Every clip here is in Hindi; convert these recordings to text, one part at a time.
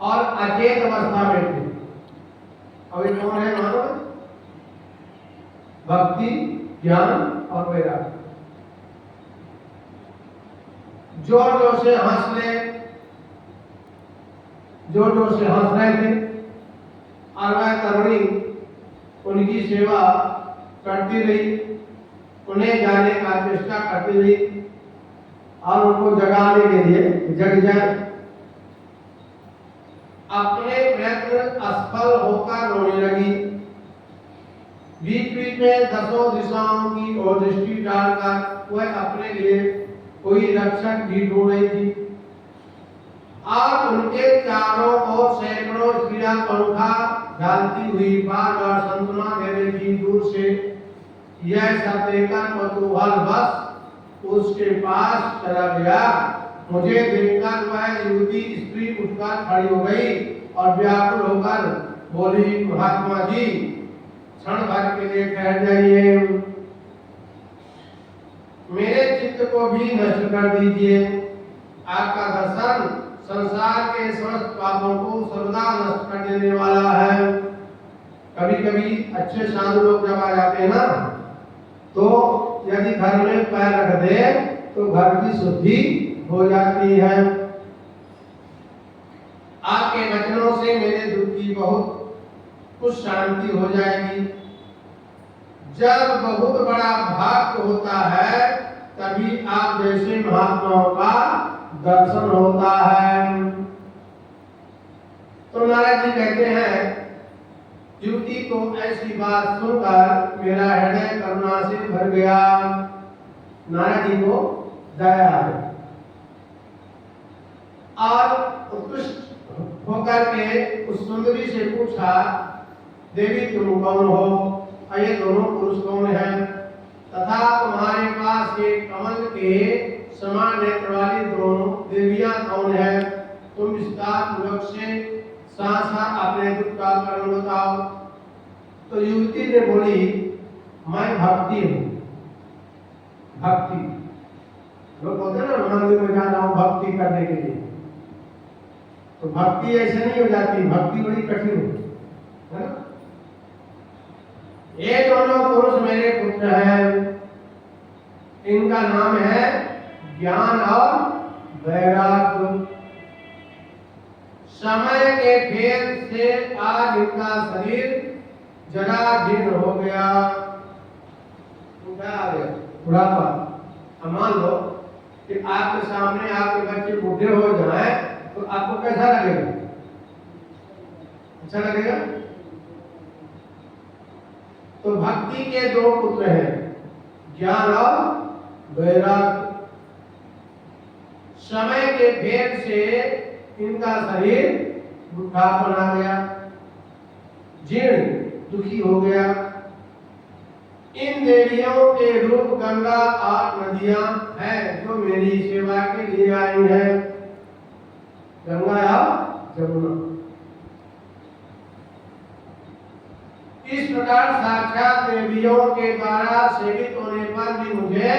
और अचेत अवस्था में थे। अभी कौन है मानो? भक्ति, ज्ञान और वैराग्य। जोर जोर से हंस ले, जोर जोर से हंस रहे थे और वह तरुणी उनकी सेवा करती रही, उन्हें जाने का चेष्टा करती रही और उनको जगाने के लिए जग जाए। अपने प्रयत्न असफल होकर रोने लगी। बीच बीच में दसों दिशाओं की ओर दृष्टि डालकर वह अपने लिए कोई रक्षक भी ढूंढ रही थी और उनके चारों ओर सैकड़ों स्त्रियां पंखा डालती हुई बार बार सांत्वना दे रही थी। दूर से यह सब देखकर कौतूहल बस उसके पास चला गया। मुझे देखकर वह युवती स्त्री उठकर खड़ी हो गई और व्याकुल होकर बोली, महात्मा जी क्षण भर के लिए ठहर जाइए, मेरे चित्त को भी नष्ट कर दीजिए। आपका दर्शन संसार के समस्त पापों को सर्वदा नष्ट कर देने वाला है। कभी कभी अच्छे साधु लोग जब आ जाते हैं ना, तो यदि घर में पैर रख दे तो घर की शुद्धि हो जाती है। आपके वचनों से मेरे दुख की बहुत कुछ शांति हो जाएगी। जब बहुत बड़ा भक्त होता है तभी आप जैसे महात्माओं का दर्शन होता है। तो नारद जी कहते हैं, युवती को ऐसी बात सुनकर मेरा हृदय करुणा से भर गया। नारद जी को दया है और उत्कृष्ट होकर के उस सुंदरी से पूछा, देवी तुम कौन हो और ये दोनों पुरुष कौन हैं तथा तुम्हारे पास ये कमल के समान नेत्र वाली दोनों देवियां कौन है? तुम विस्तार पूर्वक से साथ अपने दुख का कारण बताओ। तो युवती ने बोली, मैं भक्ति हूँ। भक्ति लोग बोलते हैं ना, मंदिर में जाना हूँ भक्ति करने के लिए, तो भक्ति ऐसे नहीं हो जाती, भक्ति बड़ी कठिन है ना। ये दोनों पुरुष मेरे पुत्र हैं, इनका नाम है ज्ञान और वैराग्य। समय के भेद से आज इनका शरीर जरा जीर्ण हो गया, बुढ़ापा। अब मान लो कि आपके सामने आपके बच्चे बूढ़े हो जाए तो आपको कैसा लगेगा? अच्छा लगेगा। तो भक्ति के दो पुत्र हैं, ज्ञान और वैराग्य। समय के भेद से इनका शरीर बुढ़ापन आ गया, जीर्ण दुखी हो गया। इन देवियों के रूप गंगा और नदियां हैं जो मेरी सेवा के लिए आई है, गंगा या जमुना। इस प्रकार साक्षात देवियों के द्वारा सेवित होने पर भी मुझे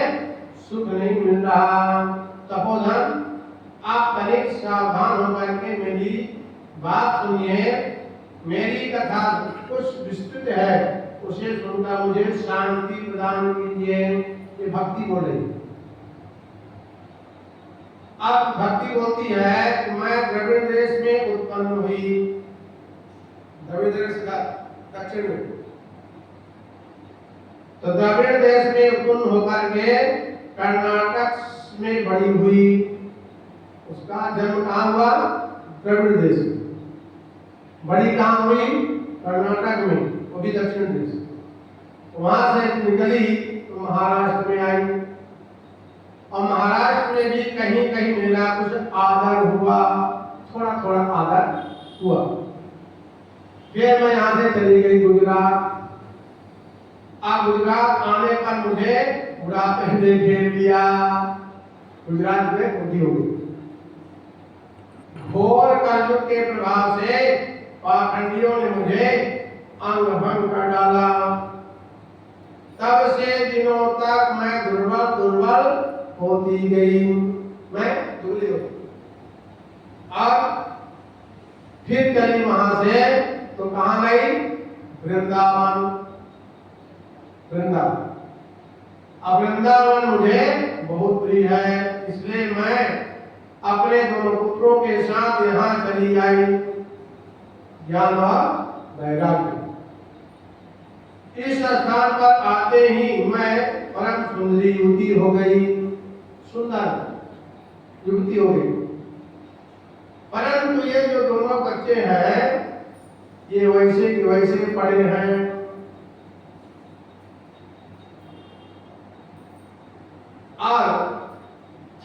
सुख नहीं मिल रहा। तपोधन, आप तनिक सावधान होकर के मेरी बात सुनिए। मेरी कथा कुछ विस्तृत है, उसे सुनकर मुझे शांति प्रदान कीजिए। ये भक्ति बोले। अब भक्ति बोलती है कि मैं द्रविड़ देश में उत्पन्न हुई, द्रविड़ देश का दक्षिण में, तो द्रविड़ देश में उत्पन्न होकर के कर्नाटक में बड़ी हुई। उसका जन्म कहाँ हुआ? द्रविड़ देश में। बड़ी कहाँ हुई? कर्नाटक में, वो भी दक्षिण देश। वहां से निकली तो महाराष्ट्र में आई और महाराष्ट्र में भी कहीं कहीं मेरा कुछ आदर हुआ, थोड़ा थोड़ा आदर हुआ। फिर मैं यहाँ से चली गई गुजरात। अब गुजरात आने पर मुझे बुढ़ापे ने घेर लिया, गुजरात में बुढ़ी हो गई। घोर कलयुग के प्रभाव से पाखंडियों ने मुझे अंग भंग कर डाला। तब से दिनों तक मैं दुर्बल होती गई, मैं दुबली हो गई। अब फिर चली वहां से तो कहां गई? वृंदावन। वृंदावन, अब वृंदावन मुझे बहुत प्रिय है, इसलिए मैं अपने दोनों पुत्रों के साथ यहाँ चली आई। ज्ञान और वैराग्य। इस स्थान पर आते ही मैं परम सुंदरी युवती हो गई। सुंदर युवती हो गई। परंतु ये जो दोनों बच्चे हैं ये वैसे के वैसे पड़े हैं। और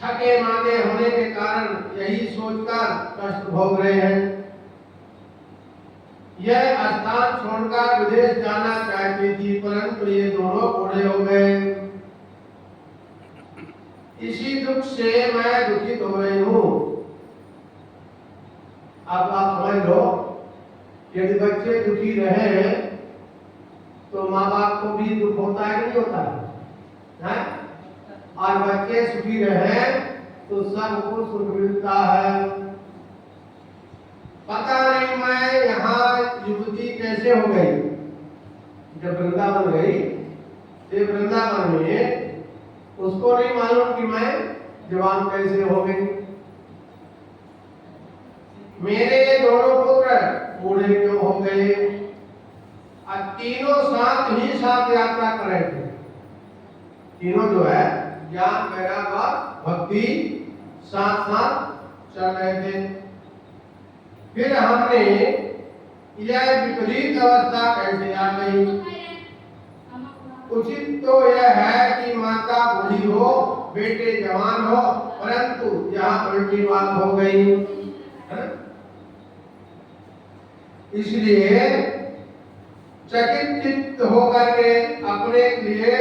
थके मांदे होने के कारण यही सोचकर कष्ट भोग रहे हैं। यह स्थान छोड़कर विदेश जाना चाहती थी, परंतु ये दोनों बूढ़े हो गए। इसी दुख से मैं दुखित हो रही हूँ। अब आप समझ लो, यदि बच्चे दुखी रहे तो माँ बाप को भी दुख होता है कि नहीं होता है? और बच्चे सुखी रहे तो सबको सुख मिलता है। पता नहीं मैं यहाँ युवती कैसे हो गई। जब वृंदावन गई तो वृंदावन में उसको नहीं मालूम कि मैं जवान कैसे हो गई। मेरे दोनों पुत्र बूढ़े क्यों हो गए? और तीनों साथ ही साथ यात्रा कर रहे थे। तीनों जो है ज्ञान, वैराग्य और भक्ति साथ साथ चल रहे थे। फिर हमने यह विपरीत अवस्था कैसे आ गई? उचित तो यह है कि माता बूढ़ी हो, बेटे जवान हो, परंतु यहाँ उल्टी बात हो गई। इसलिए चकित चित्त होकर के अपने लिए